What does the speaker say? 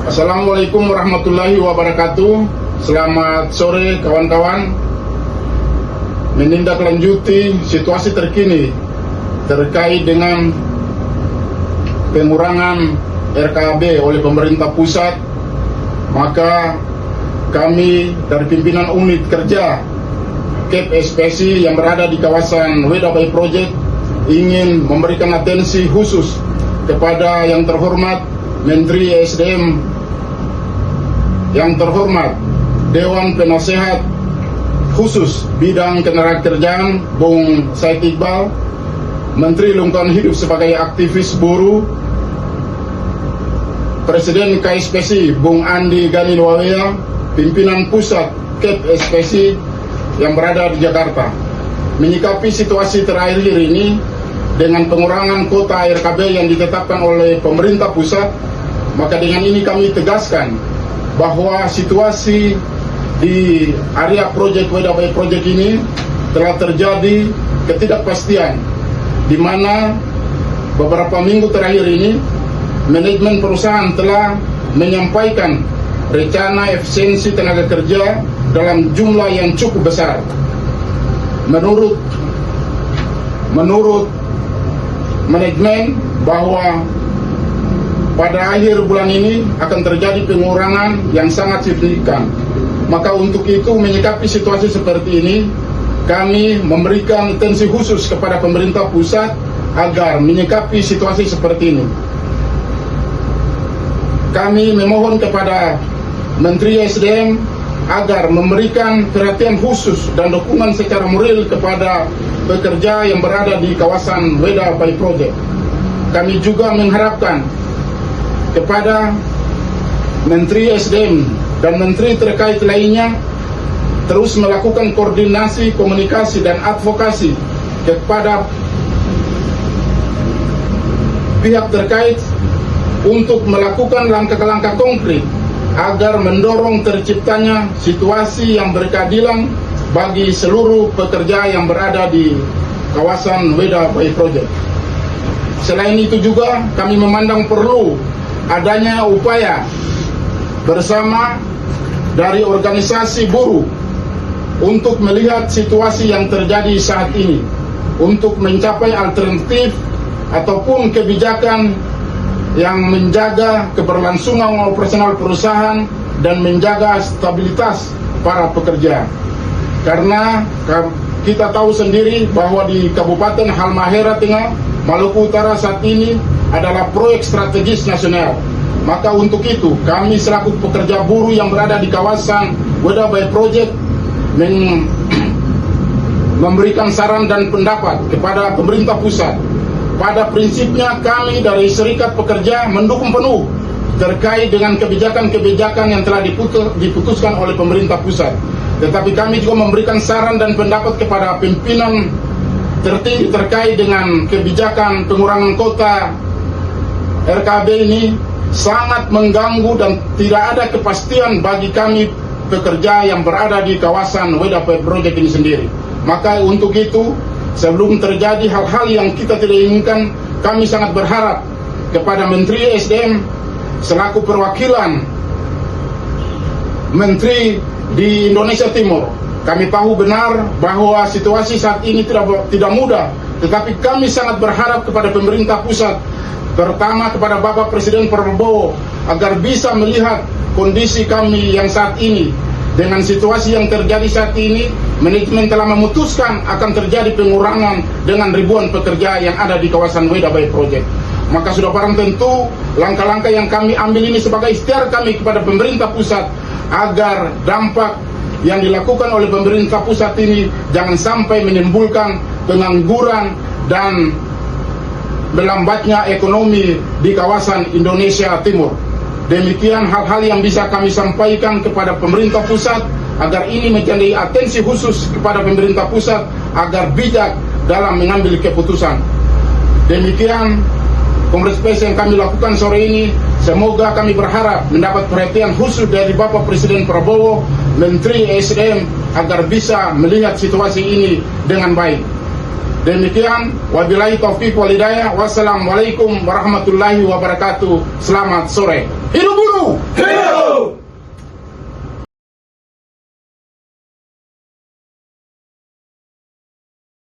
Assalamualaikum warahmatullahi wabarakatuh. Selamat sore kawan-kawan. Menindaklanjuti situasi terkini terkait dengan pengurangan RKAB oleh pemerintah pusat, maka kami dari pimpinan unit kerja KEP SPSI yang berada di kawasan Weda Bay Project ingin memberikan atensi khusus kepada yang terhormat Menteri SDM, yang terhormat Dewan Penasehat Khusus Bidang Ketenagakerjaan Bung Said Iqbal, Menteri Lingkungan Hidup sebagai aktivis buruh, Presiden KSPSI Bung Andi Gani Luaweya, pimpinan pusat KEP SPSI yang berada di Jakarta. Menyikapi situasi terakhir ini dengan pengurangan kuota RKB yang ditetapkan oleh pemerintah pusat, maka dengan ini kami tegaskan bahwa situasi di area proyek Weda Bay Project ini telah terjadi ketidakpastian, di mana beberapa minggu terakhir ini manajemen perusahaan telah menyampaikan rencana efisiensi tenaga kerja dalam jumlah yang cukup besar. Menurut manajemen bahwa pada akhir bulan ini akan terjadi pengurangan yang sangat signifikan. Maka untuk itu, menyikapi situasi seperti ini, kami memberikan atensi khusus kepada pemerintah pusat agar menyikapi situasi seperti ini. Kami memohon kepada Menteri SDM agar memberikan perhatian khusus dan dukungan secara moral kepada pekerja yang berada di kawasan Weda Bay Project. Kami juga mengharapkan kepada Menteri SDM dan Menteri terkait lainnya terus melakukan koordinasi, komunikasi, dan advokasi kepada pihak terkait untuk melakukan langkah-langkah konkret agar mendorong terciptanya situasi yang berkeadilan bagi seluruh pekerja yang berada di kawasan Weda Bay Project. Selain itu juga kami memandang perlu adanya upaya bersama dari organisasi buruh untuk melihat situasi yang terjadi saat ini, untuk mencapai alternatif ataupun kebijakan yang menjaga keberlangsungan operasional perusahaan dan menjaga stabilitas para pekerja. Karena kita tahu sendiri bahwa di Kabupaten Halmahera Tengah, Maluku Utara saat ini adalah proyek strategis nasional. Maka untuk itu kami selaku pekerja buruh yang berada di kawasan Weda Bay Project memberikan saran dan pendapat kepada pemerintah pusat. Pada prinsipnya kami dari Serikat Pekerja mendukung penuh terkait dengan kebijakan-kebijakan yang telah diputuskan oleh pemerintah pusat. Tetapi kami juga memberikan saran dan pendapat kepada pimpinan tertinggi terkait dengan kebijakan pengurangan kuota RKB ini sangat mengganggu dan tidak ada kepastian bagi kami pekerja yang berada di kawasan Weda Bay Project ini sendiri. Maka untuk itu, sebelum terjadi hal-hal yang kita tidak inginkan, kami sangat berharap kepada Menteri SDM selaku perwakilan Menteri di Indonesia Timur. Kami tahu benar bahwa situasi saat ini tidak mudah, tetapi kami sangat berharap kepada pemerintah pusat, terutama kepada Bapak Presiden Prabowo, agar bisa melihat kondisi kami yang saat ini. Dengan situasi yang terjadi saat ini, manajemen telah memutuskan akan terjadi pengurangan dengan ribuan pekerja yang ada di kawasan Weda Bay Project. Maka sudah barang tentu langkah-langkah yang kami ambil ini sebagai ikhtiar kami kepada pemerintah pusat agar dampak yang dilakukan oleh pemerintah pusat ini jangan sampai menimbulkan pengangguran dan melambatnya ekonomi di kawasan Indonesia Timur. Demikian hal-hal yang bisa kami sampaikan kepada pemerintah pusat agar ini menjadi atensi khusus kepada pemerintah pusat agar bijak dalam mengambil keputusan. Demikian Kongres Pers yang kami lakukan sore ini. Semoga kami berharap mendapat perhatian khusus dari Bapak Presiden Prabowo, Menteri SDM, agar bisa melihat situasi ini dengan baik. Demikian, wabillahi taufiq wal hidayah. Wassalamualaikum warahmatullahi wabarakatuh. Selamat sore. Hidup buruh! Hidup